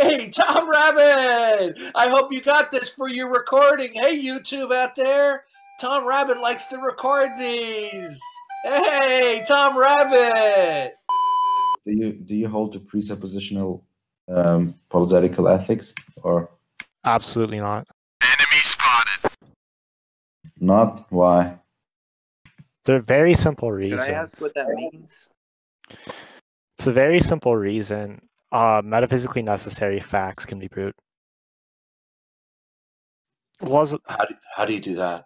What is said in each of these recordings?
Hey, Tom Rabbit! I hope you got this for your recording. Hey, YouTube out there. Tom Rabbit likes to record these. Hey, Tom Rabbit! Do you hold to presuppositional political ethics, or absolutely not? Enemy spotted. Not? Why? The very simple reason. Could I ask what that means? It's a very simple reason. Metaphysically necessary facts can be proved. How do you do that?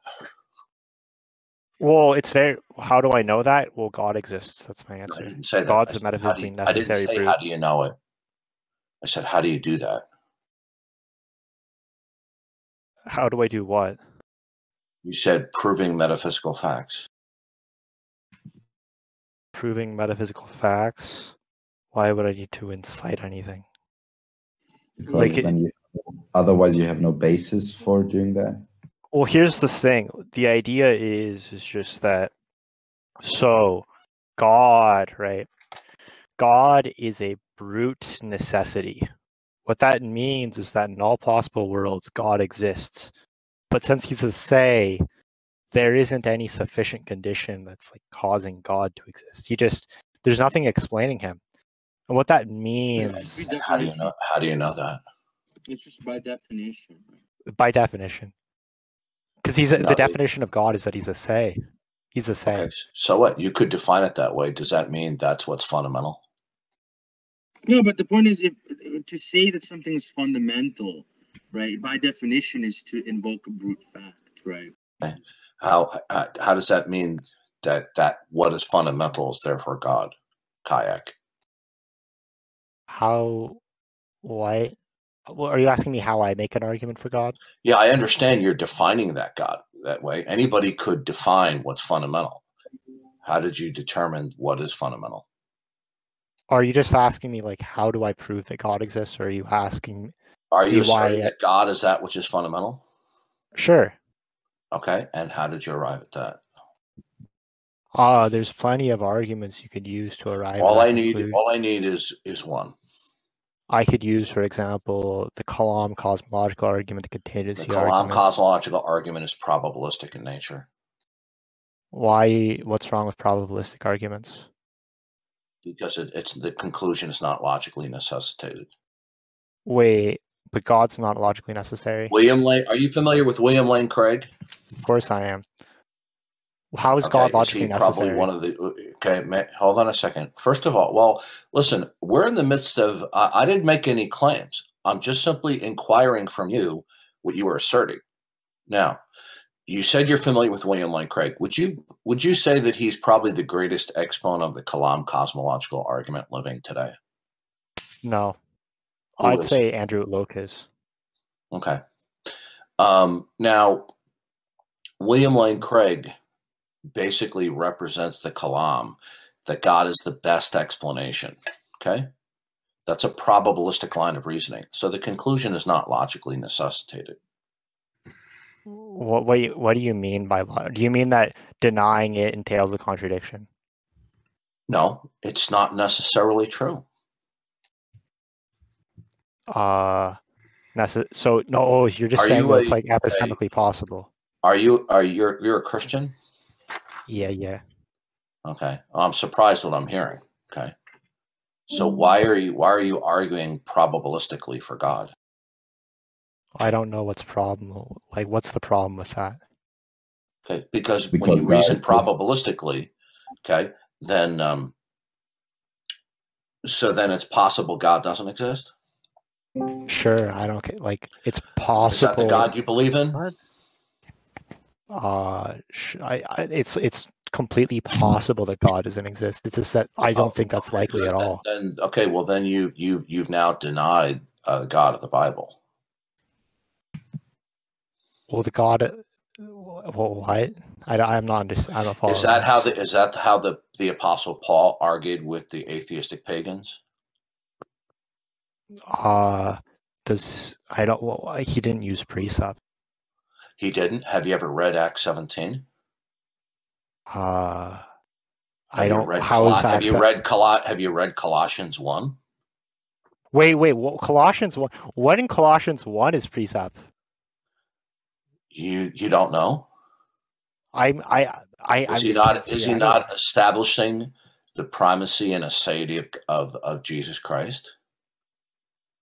Well, it's very. How do I know that? Well, God exists. That's my answer. I didn't say that. God's a metaphysically necessary I didn't say proof. how do you know it. I said how do you do that? How do I do what? You said proving metaphysical facts. Proving metaphysical facts. Why would I need to incite anything? Because otherwise you have no basis for doing that. Well, here's the thing. The idea is just that. So, God, right? God is a brute necessity. What that means is that in all possible worlds, God exists. But since he's a say, there isn't any sufficient condition that's like causing God to exist. There's nothing explaining him. And what that means... How do you know that? It's just by definition. By definition. Because the definition of God is that he's a say. He's a say. Okay, so what? You could define it that way. Does that mean that's what's fundamental? No, but the point is, if to say that something is fundamental, right, by definition is to invoke a brute fact, right? Okay. How does that mean that what is fundamental is therefore God? Kayak. Why? Well, are you asking me how I make an argument for God? Yeah, I understand you're defining that God that way. Anybody could define what's fundamental. How did you determine what is fundamental? Are you just asking me, like, how do I prove that God exists? Or are you asking... Are you asserting that God is that which is fundamental? Sure. Okay, and how did you arrive at that? There's plenty of arguments you could use to arrive all at I need is one. I could use, for example, the Kalam cosmological argument, the contingency The argument. Kalam cosmological argument is probabilistic in nature. Why? What's wrong with probabilistic arguments? Because it's the conclusion is not logically necessitated. Wait, but God's not logically necessary. William Lane, are you familiar with William Lane Craig? Of course I am. How is God logically necessary? Probably one of the. Okay, hold on a second. First of all, well, listen, we're in the midst of. I didn't make any claims. I'm just simply inquiring from you what you were asserting. Now, you said you're familiar with William Lane Craig. Would you say that he's probably the greatest exponent of the Kalam cosmological argument living today? No, I'd say Andrew Locke is. Okay. Now, William Lane Craig basically represents the Kalam, that God is the best explanation. Okay? That's a probabilistic line of reasoning. So the conclusion is not logically necessitated. What do you mean by do you mean that denying it entails a contradiction? No, it's not necessarily true. So no, you're just saying it's like epistemically possible. You're a Christian? Yeah. Okay. I'm surprised what I'm hearing. Okay. So why are you arguing probabilistically for God? I don't know what's the problem with that? Okay, because when you reason probabilistically, okay, then so then it's possible God doesn't exist? Sure, I don't get it's possible. Is that the God you believe in? It's completely possible that God doesn't exist. It's just that I don't think that's likely at all. Then you've now denied the God of the Bible. Well, the God. Well, what? I'm not understanding. I don't follow. Is that how the Apostle Paul argued with the atheistic pagans? He didn't use precept. He didn't. Have you ever read Acts 17? I don't. Have you read Colossians 1? Wait. Colossians 1. What in Colossians 1 is precept? You don't know? I Is he just can't not? see Is it he not anywhere. establishing the primacy and aseity of Jesus Christ?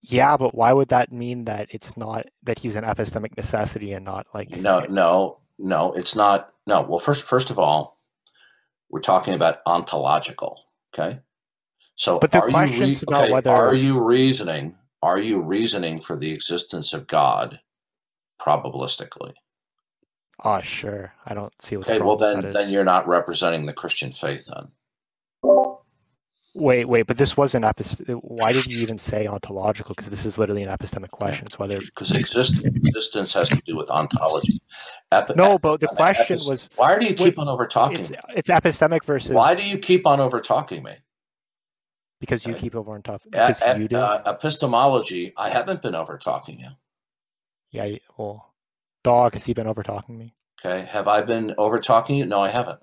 Yeah, but why would that mean that it's not that he's an epistemic necessity and not like? No, it's not. No. Well, first of all, we're talking about ontological. Okay. So But the question's about okay? whether. Are you reasoning for the existence of God probabilistically? Oh, sure. I don't see what the Okay. Well, problem with that then is. you're not representing the Christian faith. Then Wait, but this was an why did you even say ontological? Because this is literally an epistemic question. It's whether because existence has to do with ontology. no, but the question was Why do you wait, keep on over talking me? it's epistemic versus Why do you keep on over talking me? because you keep over on top because you do. Epistemology, I haven't been over talking you. Yeah, well, dog, has he been over talking me? Okay, have I been over talking you? No, I haven't.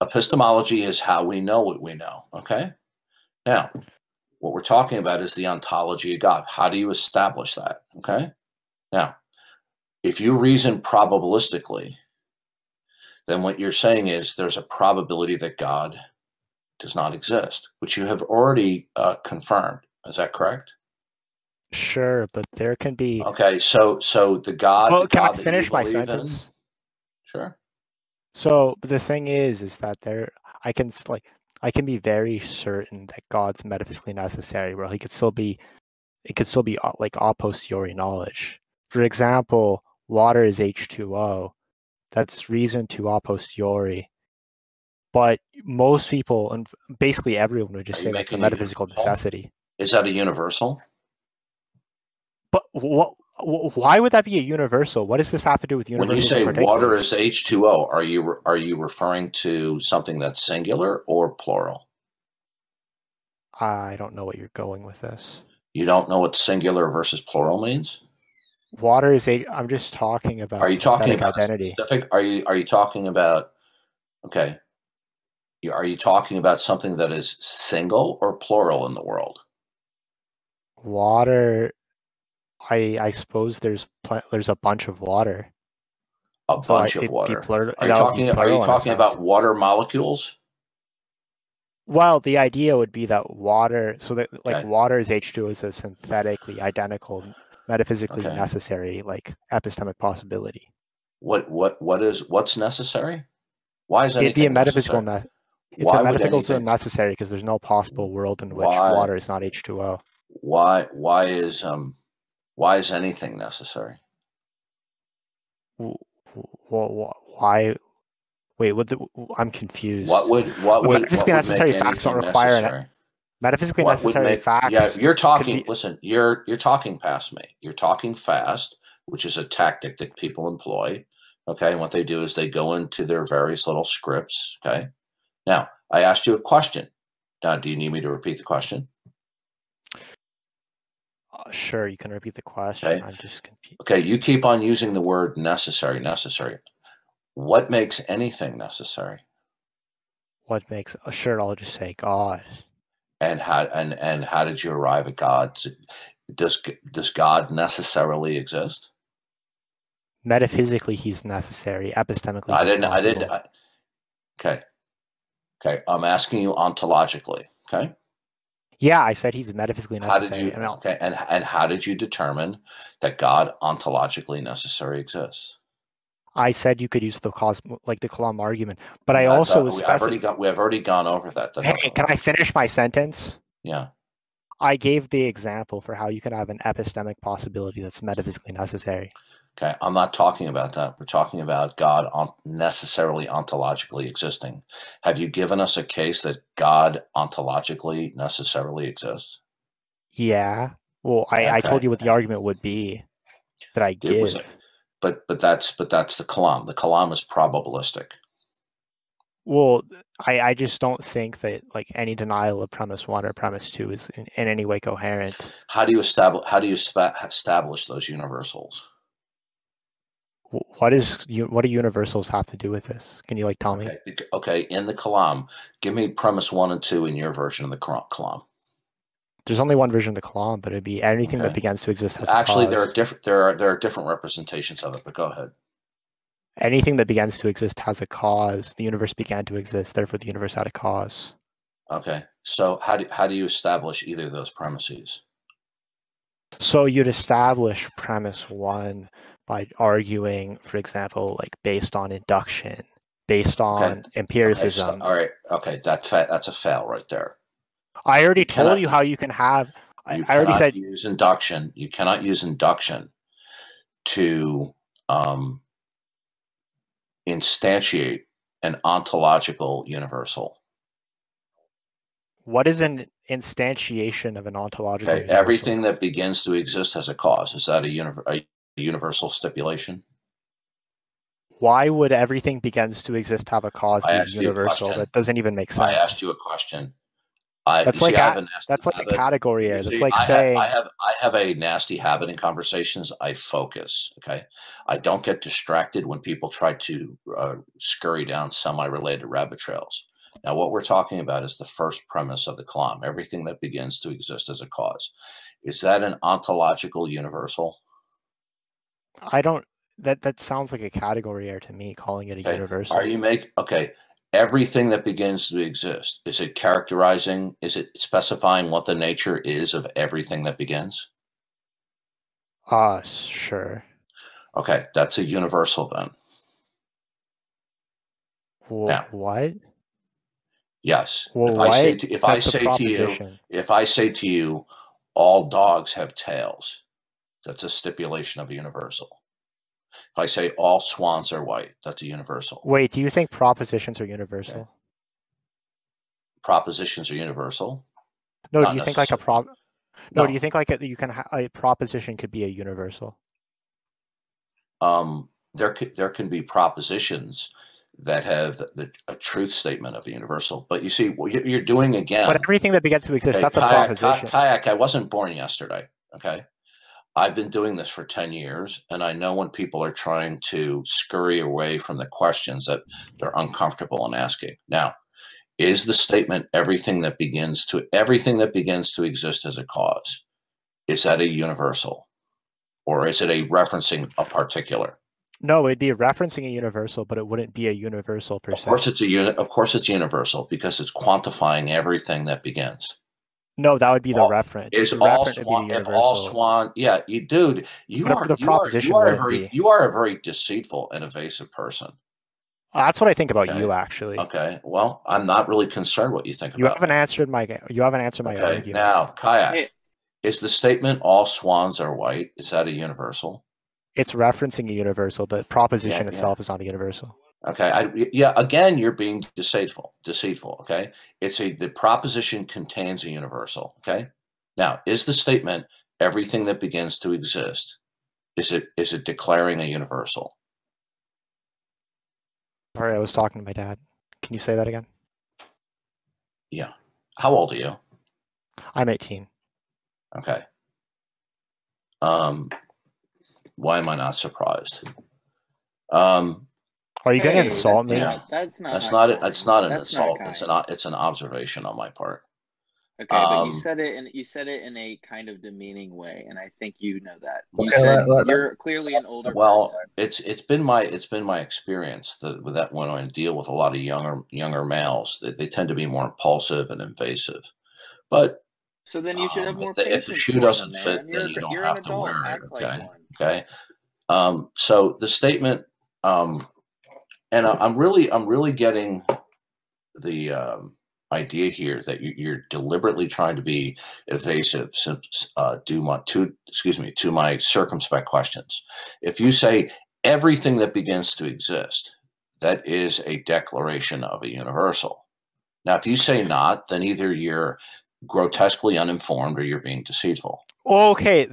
Epistemology is how we know what we know. Okay, now what we're talking about is the ontology of God. How do you establish that? Okay, now if you reason probabilistically, then what you're saying is there's a probability that God does not exist, which you have already confirmed. Is that correct? Sure, but there can be. Okay, so the God, Well, the can I God that you finish my believe sentence? in, sure. So the thing is that I can be very certain that God's metaphysically necessary, where it could still be like a posteriori knowledge. For example, water is H2O. That's reason to a posteriori. But most people, and basically everyone, would Are just you say that's a making it metaphysical universal? necessity. Is that a universal? But why would that be a universal? What does this have to do with When you universals say and water particulars? is H2O, are you referring to something that's singular or plural? I don't know what you're going with this. You don't know what singular versus plural means? Water is I'm just talking Are about you talking synthetic about identity. specific? Are you talking about okay? Are you talking about something that is single or plural in the world? Water, I suppose there's a bunch of water. A So bunch of it'd be water. plural. Are That would be you plural in a talking sense. about water molecules? Well, the idea would be that water, so that like Okay. water is H2O is a synthetically identical, metaphysically Okay. necessary, like epistemic possibility. What's necessary? Why is It'd be a anything metaphysical necessary? it's a Why would metaphysical anything? necessary because there's no possible world in which Why water is not H2O. why why is anything necessary? Why? Wait, I'm confused. What Metaphysically would make necessary facts don't anything require an necessary? metaphysically What would necessary make Yeah, facts you're could talking, be. listen, you're talking past me. You're talking fast, which is a tactic that people employ. Okay, and what they do is they go into their various little scripts. Okay. Now, I asked you a question. Now, do you need me to repeat the question? Sure, you can repeat the question. Okay. I'm just confused. Okay, you keep on using the word necessary, necessary. What makes anything necessary? What makes sure? I'll just say God. And how did you arrive at God? Does God necessarily exist? Metaphysically, he's necessary. Epistemically, No, I he's didn't. possible. Okay. Okay. I'm asking you ontologically. Okay. Yeah, I said he's metaphysically How did necessary. you? Okay. And how did you determine that God ontologically necessary exists? I said you could use the like the Kalam argument, but I we also have already gone over that. Hey, can I finish my sentence? Yeah. I gave the example for how you can have an epistemic possibility that's metaphysically necessary. Okay, I'm not talking about that. We're talking about God necessarily ontologically existing. Have you given us a case that God ontologically necessarily exists? Yeah. Well, I told you what the argument would be that I It was, give. but that's the Kalam. The Kalam is probabilistic. Well, I just don't think that like any denial of premise 1 or premise 2 is in any way coherent. How do you establish those universals? What do universals have to do with this? Can you like tell me? Okay, in the Kalam, give me premise 1 and 2 in your version of the Kalam. There's only one version of the Kalam, but it'd be anything that begins to exist has Actually, a cause. there are different representations of it, but go ahead. Anything that begins to exist has a cause. The universe began to exist, therefore the universe had a cause. Okay. So how do you establish either of those premises? So you'd establish premise one by arguing, for example, like based on induction, based on empiricism. All right. Okay. That's a fail right there. I already told you how you can have. I already said use induction. You cannot use induction to instantiate an ontological universal. What is an instantiation of an ontological universal? Everything that begins to exist has a cause. Is that a universal stipulation? Why would everything begins to exist have a cause be universal? That doesn't even make sense. I asked you a question. That's like a category error. That's like saying I have a nasty habit in conversations. I focus. Okay, I don't get distracted when people try to scurry down semi-related rabbit trails. Now, what we're talking about is the first premise of the Kalam. Everything that begins to exist as a cause. Is that an ontological universal? I don't. That sounds like a category error to me. Calling it a universal. Everything that begins to exist, is it characterizing, is it specifying what the nature is of everything that begins? Sure. Okay, that's a universal then. Now, what? Yes. Well, if I say to you, all dogs have tails, that's a stipulation of a universal. If I say all swans are white, that's a universal. Wait, do you think propositions are universal? Okay. Propositions are universal? No, do you think like a No, do you think like a proposition could be a universal? There can be propositions that have a truth statement of a universal, but you see what you're doing again. But everything that begins to exist, that's a proposition. Kayak, I wasn't born yesterday. Okay. I've been doing this for 10 years, and I know when people are trying to scurry away from the questions that they're uncomfortable in asking. Now, is the statement everything that begins to exist as a cause, is that a universal? Or is it a referencing a particular? No, it'd be referencing a universal, but it wouldn't be a universal per se. Of course it's universal because it's quantifying everything that begins. No, that would be the reference. Is all swan? If all swan, yeah, dude, you are a very deceitful and evasive person. That's what I think about you, actually. Okay, well, I'm not really concerned what you think about. You haven't answered my argument. Now, Kayak, is the statement "all swans are white"? Is that a universal? It's referencing a universal. The proposition itself is not a universal. Okay. Again, you're being deceitful. Okay. The proposition contains a universal. Okay. Now, is the statement everything that begins to exist? Is it declaring a universal? Sorry, I was talking to my dad. Can you say that again? Yeah. How old are you? I'm 18. Okay. Why am I not surprised? Are you going to insult me? That's not an insult. It's an observation on my part. Okay, but you said it in a kind of demeaning way, and I think you know that. You're clearly an older person. it's been my experience that when I deal with a lot of younger males, they tend to be more impulsive and invasive. But so then you should have more patience. If the shoe doesn't fit, then you don't have to wear it. Okay. Okay. So the statement, and I'm really getting the idea here that you're deliberately trying to be evasive to my circumspect questions. If you say everything that begins to exist, that is a declaration of a universal. Now, if you say not, then either you're grotesquely uninformed or you're being deceitful. Okay,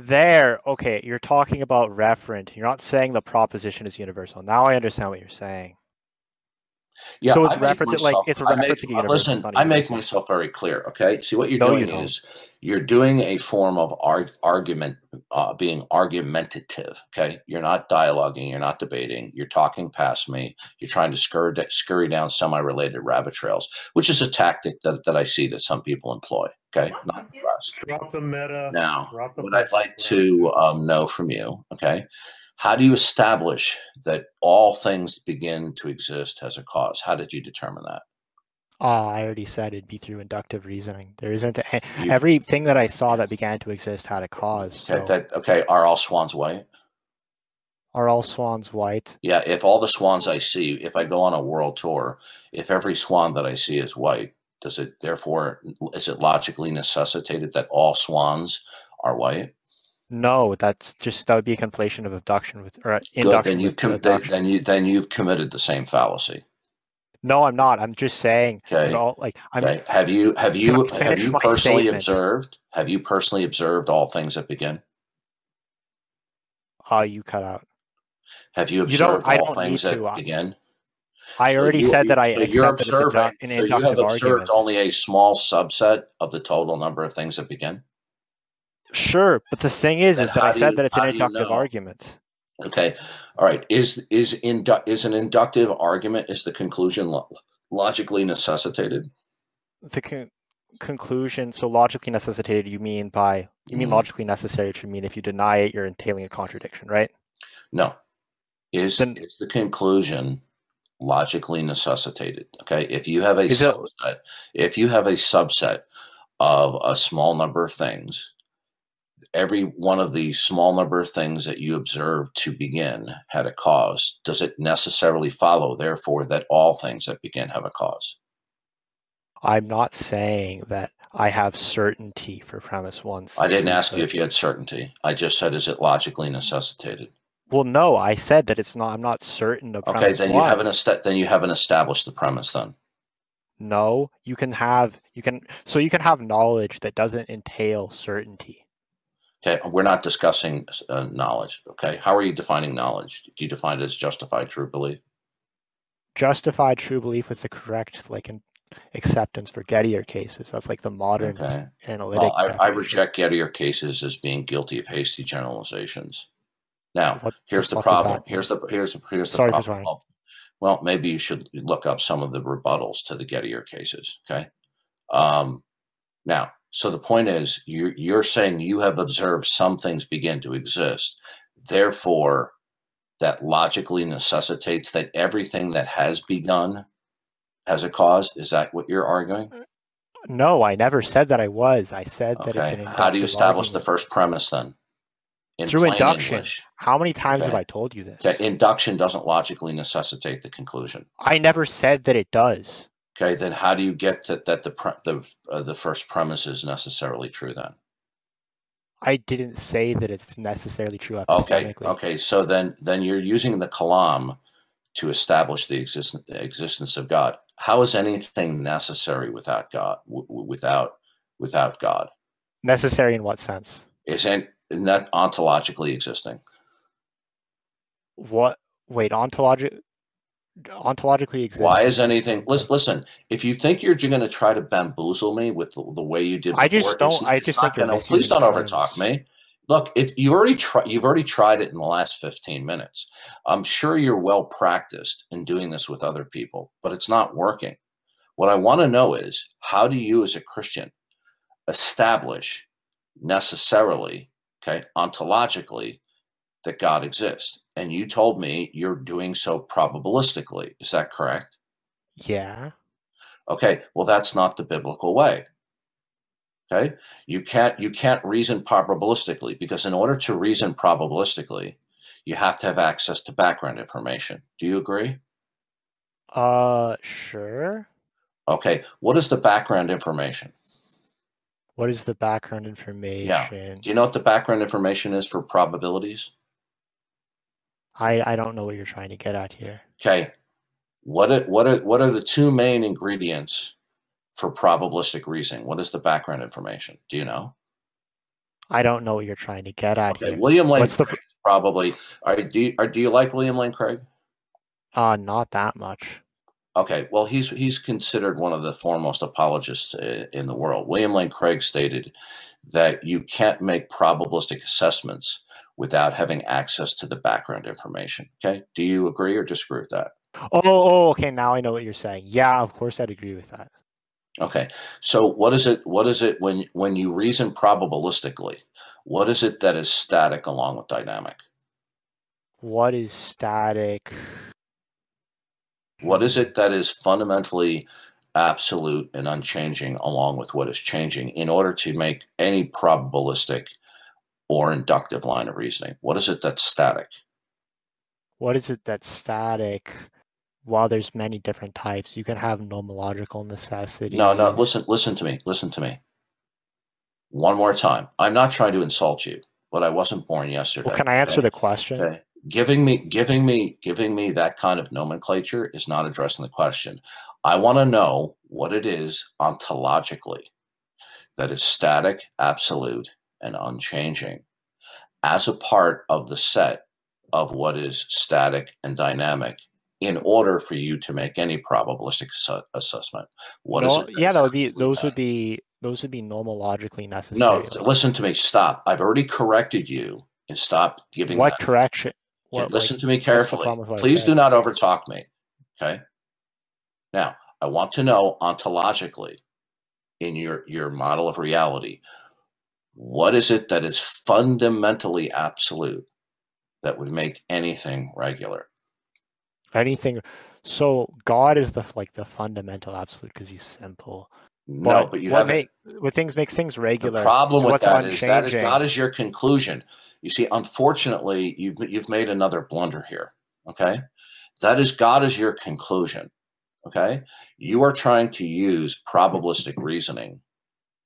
you're talking about referent. You're not saying the proposition is universal. Now I understand what you're saying. Yeah, so it's referencing like it's referencing universal. Listen, I make myself very clear. Okay, see what you're doing is you're doing a form of argument, being argumentative. Okay, you're not dialoguing, you're not debating, you're talking past me. You're trying to scurry down semi-related rabbit trails, which is a tactic that I see that some people employ. Okay, not impressed. Drop the meta. Now, what I'd like to know from you, okay, how do you establish that all things begin to exist as a cause? How did you determine that? I already said it'd be through inductive reasoning. There isn't everything that I saw that began to exist had a cause. Okay, okay. Are all swans white? Are all swans white? Yeah, if all the swans I see, if I go on a world tour, if every swan that I see is white, is it logically necessitated that all swans are white? No, that would be a conflation of abduction with induction. Good, then you've committed the same fallacy. No, I'm not. I'm just saying. Okay. Okay. Have you personally observed? Have you personally observed all things that begin? You cut out. Have you observed all things that begin? I already said that I accept that it's an inductive argument. So you have observed only a small subset of the total number of things that begin? Sure, but the thing is that I said that it's an inductive argument. Okay, all right. Is an inductive argument, is the conclusion logically necessitated? The conclusion, so logically necessitated, you mean logically necessary to mean if you deny it, you're entailing a contradiction, right? No. Is the conclusion logically necessitated? Okay, if you have a subset of a small number of things, every one of the small number of things that you observed to begin had a cause. Does it necessarily follow, therefore, that all things that begin have a cause? I'm not saying that I have certainty for premise one. I didn't ask you if you had certainty. I just said, is it logically necessitated? Well, no, I said that it's not. I'm not certain of premise. Okay, then you haven't established the premise then. No, you can have knowledge that doesn't entail certainty. Okay, we're not discussing knowledge. Okay, how are you defining knowledge? Do you define it as justified true belief? Justified true belief with the correct acceptance for Gettier cases. That's like the modern analytic. Well, I reject Gettier cases as being guilty of hasty generalizations. Now, here's the problem. Here's the problem. Well, maybe you should look up some of the rebuttals to the Gettier cases. Okay. Now, so the point is, you're saying you have observed some things begin to exist. Therefore, that logically necessitates that everything that has begun has a cause. Is that what you're arguing? No, I never said that I was. I said that it's an inductive How do you establish argument. The first premise then? Through induction. English. How many times have I told you this? That induction doesn't logically necessitate the conclusion. I never said that it does. Okay, then how do you get that the first premise is necessarily true then? I didn't say that it's necessarily true epistemically. Okay. So then you're using the kalam to establish the existence of God. How is anything necessary without God? Without God? Necessary in what sense? Isn't that ontologically existing? What? Wait, ontologically existing. Why is anything? Listen. If you think you're going to try to bamboozle me with the way you did before, please don't overtalk me. Look, you've already tried it in the last 15 minutes. I'm sure you're well practiced in doing this with other people, but it's not working. What I want to know is, how do you as a Christian establish necessarily, ontologically, that God exists? And you told me you're doing so probabilistically. Is that correct? Yeah. Okay, well, that's not the biblical way. Okay, you can't reason probabilistically, because in order to reason probabilistically, you have to have access to background information. Do you agree? Sure. Okay, what is the background information? What is the background information? Yeah. Do you know what the background information is for probabilities? I don't know what you're trying to get at here. Okay, what are the two main ingredients for probabilistic reasoning? What is the background information? Do you know? I don't know what you're trying to get at here. William Lane Craig probably. Do you like William Lane Craig? Not that much. Okay, well, he's considered one of the foremost apologists in the world. William Lane Craig stated that you can't make probabilistic assessments without having access to the background information. Okay, do you agree or disagree with that? Oh, okay. Now I know what you're saying. Yeah, of course I'd agree with that. Okay, so what is it when you reason probabilistically? What is it that is static along with dynamic? What is static? What is it that is fundamentally absolute and unchanging along with what is changing in order to make any probabilistic or inductive line of reasoning? What is it that's static? What is it that's static? Well, there's many different types. You can have nomological necessities. No, listen to me. One more time. I'm not trying to insult you, but I wasn't born yesterday. Well, can I answer the question? Okay. Giving me that kind of nomenclature is not addressing the question. I want to know what it is ontologically that is static, absolute, and unchanging as a part of the set of what is static and dynamic in order for you to make any probabilistic assessment. What is it? Yeah, those would be nomologically necessary. No, listen to me. Stop. I've already corrected you, and stop giving what correction. Listen to me carefully. Please do not overtalk me. Okay. Now, I want to know ontologically in your model of reality, what is it that is fundamentally absolute that would make anything regular? Anything. So God is the fundamental absolute because he's simple. No, but you have what things makes things regular. The problem with that is God is your conclusion. You see, unfortunately, you've made another blunder here. Okay, that is God is your conclusion. Okay, you are trying to use probabilistic reasoning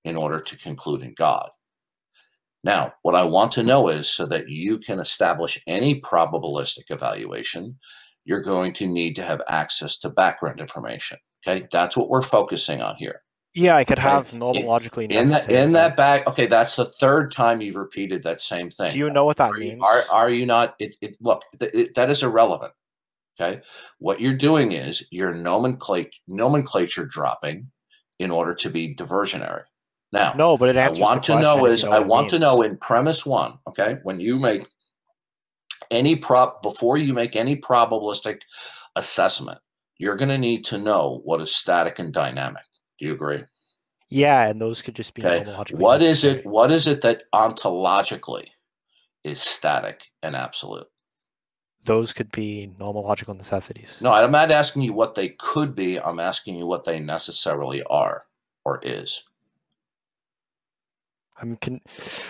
in order to conclude in God. Now, what I want to know is so that you can establish any probabilistic evaluation, you're going to need to have access to background information. Okay, that's what we're focusing on here. Yeah, I could have nomologically necessary. In that bag. Okay, that's the third time you've repeated that same thing. Do you know what that means? Are you not? Look, that is irrelevant. Okay, what you're doing is you're nomenclature dropping in order to be diversionary. Now, no, but it answers I want to know in premise one. Okay, when you make any before you make any probabilistic assessment, you're going to need to know what is static and dynamic. Do you agree? Yeah, and those could just be nomologically necessary. What is it that ontologically is static and absolute? Those could be nomological necessities. No, I'm not asking you what they could be. I'm asking you what they necessarily are or is.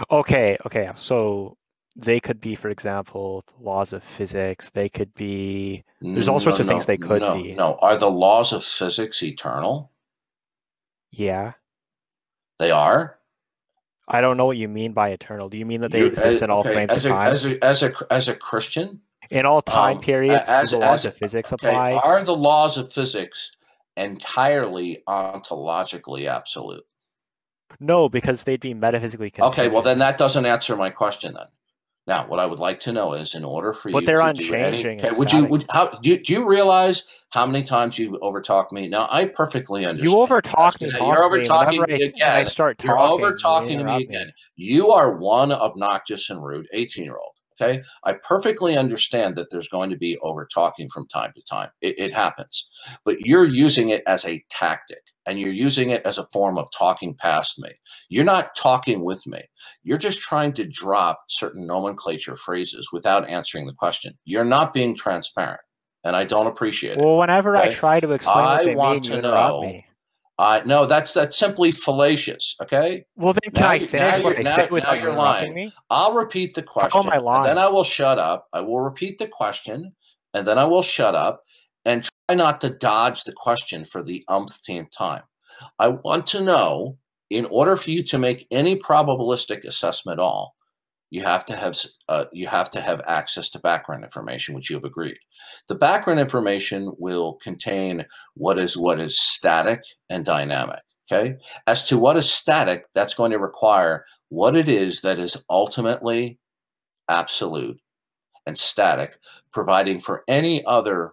Okay. So they could be, for example, laws of physics. They could be. There's all sorts of things they could be. No, are the laws of physics eternal? Yeah. They are? I don't know what you mean by eternal. Do you mean that they exist in all frames of time? As a Christian? In all time periods, the laws of physics apply? Are the laws of physics entirely ontologically absolute? No, because they'd be metaphysically contingent. Okay, well then that doesn't answer my question then. Now, what I would like to know is, in order for you to unchanging. Do you realize how many times you've overtalked me? Now, I perfectly understand. You overtalk me. You're overtalking me again. I start talking. You're overtalking me again. You are one obnoxious and rude 18-year-old. Okay, I perfectly understand that there's going to be overtalking from time to time. It happens, but you're using it as a tactic, and you're using it as a form of talking past me. You're not talking with me. You're just trying to drop certain nomenclature phrases without answering the question. You're not being transparent, and I don't appreciate it. Well, whenever I try to explain what they mean, you interrupt me. No, that's simply fallacious. Okay. Well, then can I finish what I said without you're lying? Me? I'll repeat the question, and then I will shut up. I will repeat the question, and then I will shut up, and try not to dodge the question for the umpteenth time. I want to know, in order for you to make any probabilistic assessment at all, you have to have access to background information, which you have agreed. The background information will contain what is static and dynamic. Okay, as to what is static, that's going to require what it is that is ultimately absolute and static, providing for any other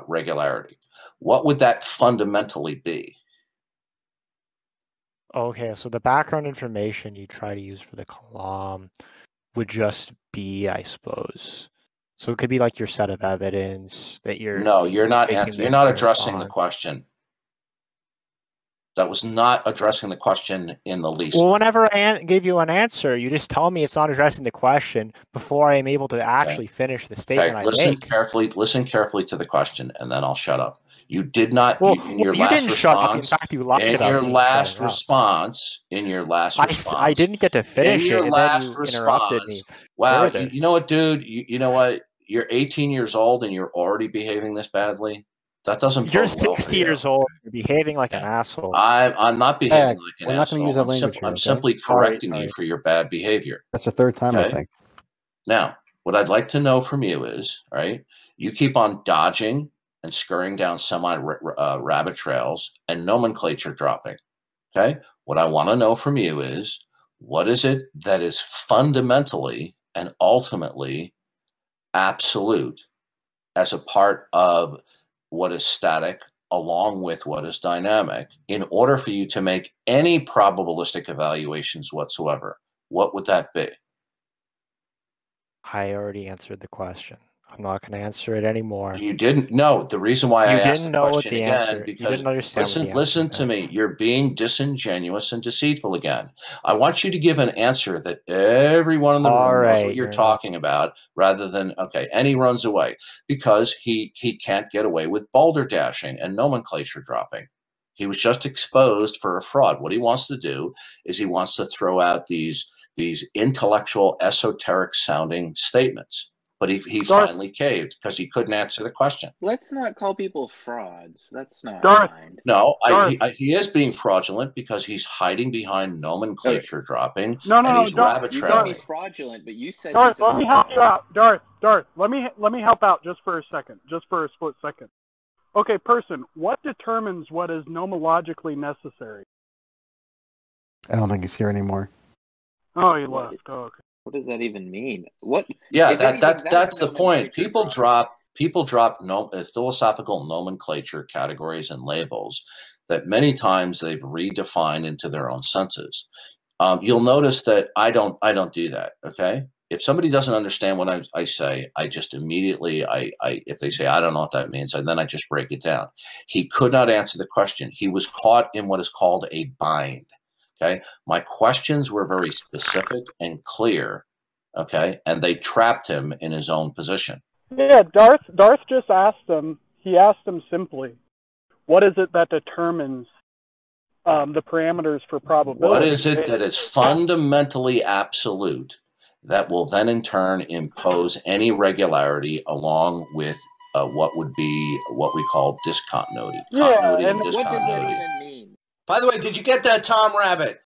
regularity. what would that fundamentally be? Okay, so the background information you try to use for the kalam would just be, I suppose. So it could be like your set of evidence that you're. No, you're not addressing the question. That was not addressing the question in the least. Well, whenever I give you an answer, you just tell me it's not addressing the question before I am able to actually finish the statement I make. Listen carefully to the question, and then I'll shut up. You did not. Well, you didn't shut up. In fact, you locked it up. In your last response, I didn't get to finish it, and then you interrupted me. Wow, you know what, dude? You know what? You're 18 years old, and you're already behaving this badly. That doesn't. You're 60 years old. You're behaving like an asshole. I'm not behaving like an asshole. We're not going to use that language. I'm simply correcting you for your bad behavior. That's the third time, I think. Now, what I'd like to know from you is, right? You keep on dodging and scurrying down rabbit trails and nomenclature dropping. Okay. What I want to know from you is, what is it that is fundamentally and ultimately absolute as a part of what is static along with what is dynamic in order for you to make any probabilistic evaluations whatsoever? What would that be? I already answered the question. I'm not going to answer it anymore. You didn't know. The reason why I asked the question again, because listen to me. You're being disingenuous and deceitful again. I want you to give an answer that everyone in the room knows what you're talking about, rather than, okay, and he runs away because he can't get away with balderdashing and nomenclature dropping. He was just exposed for a fraud. What he wants to do is he wants to throw out these intellectual, esoteric sounding statements. But he finally caved because he couldn't answer the question. Let's not call people frauds. That's not kind. No, he is being fraudulent because he's hiding behind nomenclature dropping. No, he's rabbit trailing. He's fraudulent, but you said. Darth, let me help you out. Darth, let me help out just for a second, just for a split second. Okay, person, what determines what is nomologically necessary? I don't think he's here anymore. Oh, he left. Oh, okay. What does that even mean? What? Yeah, that's the point. People drop philosophical nomenclature categories and labels that many times they've redefined into their own senses. You'll notice that I don't do that. Okay, if somebody doesn't understand what I say, I just immediately if they say I don't know what that means, and then I just break it down. He could not answer the question. He was caught in what is called a bind. Okay, my questions were very specific and clear, okay, and they trapped him in his own position. Yeah, Darth just asked him, he asked him simply, what is it that determines the parameters for probability? What is it that is fundamentally absolute that will then in turn impose any regularity along with what would be what we call discontinuity? Continuity and discontinuity. What does that even mean? By the way, did you get that, Tom Rabbit?